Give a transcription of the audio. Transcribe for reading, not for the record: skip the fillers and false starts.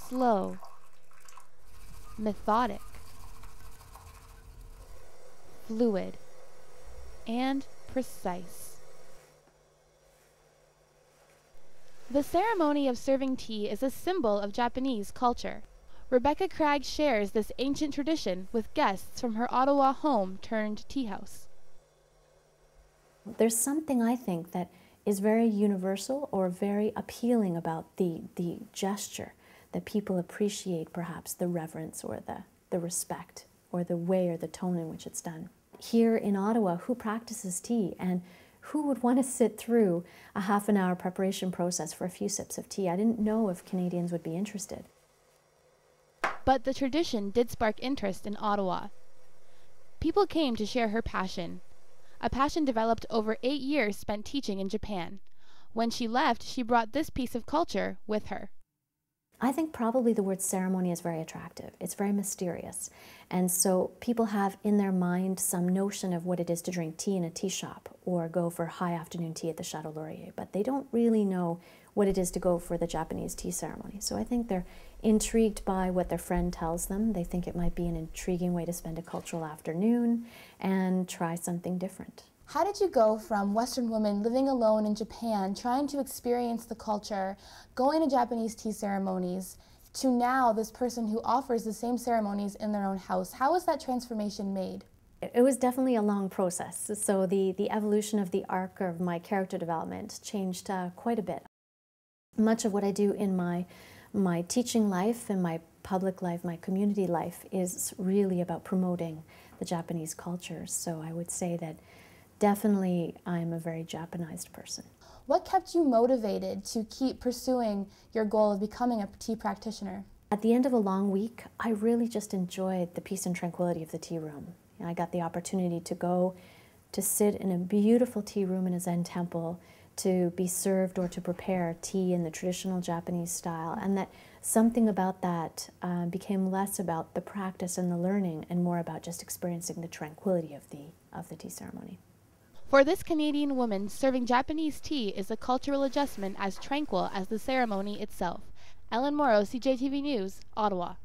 slow, methodic, fluid, and precise. The ceremony of serving tea is a symbol of Japanese culture. Rebecca Craig shares this ancient tradition with guests from her Ottawa home turned tea house. There's something, I think, that is very universal or very appealing about the gesture, that people appreciate perhaps the reverence or the respect or the way or the tone in which it's done. Here in Ottawa, who practices tea, and who would want to sit through a half-an-hour preparation process for a few sips of tea? I didn't know if Canadians would be interested. But the tradition did spark interest in Ottawa. People came to share her passion, a passion developed over 8 years spent teaching in Japan. When she left, she brought this piece of culture with her. I think probably the word ceremony is very attractive. It's very mysterious. And so people have in their mind some notion of what it is to drink tea in a tea shop or go for high afternoon tea at the Chateau Laurier, but they don't really know what it is to go for the Japanese tea ceremony. So I think they're intrigued by what their friend tells them. They think it might be an intriguing way to spend a cultural afternoon and try something different. How did you go from Western woman living alone in Japan, trying to experience the culture, going to Japanese tea ceremonies, to now this person who offers the same ceremonies in their own house? How was that transformation made? It was definitely a long process. So the evolution of the arc of my character development changed quite a bit. Much of what I do in my teaching life and my public life, my community life, is really about promoting the Japanese culture. So I would say that definitely I'm a very Japanized person. What kept you motivated to keep pursuing your goal of becoming a tea practitioner? At the end of a long week, I really just enjoyed the peace and tranquility of the tea room. I got the opportunity to go to sit in a beautiful tea room in a Zen temple, to be served or to prepare tea in the traditional Japanese style, and that something about that became less about the practice and the learning and more about just experiencing the tranquility of the tea ceremony. For this Canadian woman, serving Japanese tea is a cultural adjustment as tranquil as the ceremony itself. Ellen Mauro, CJTV News, Ottawa.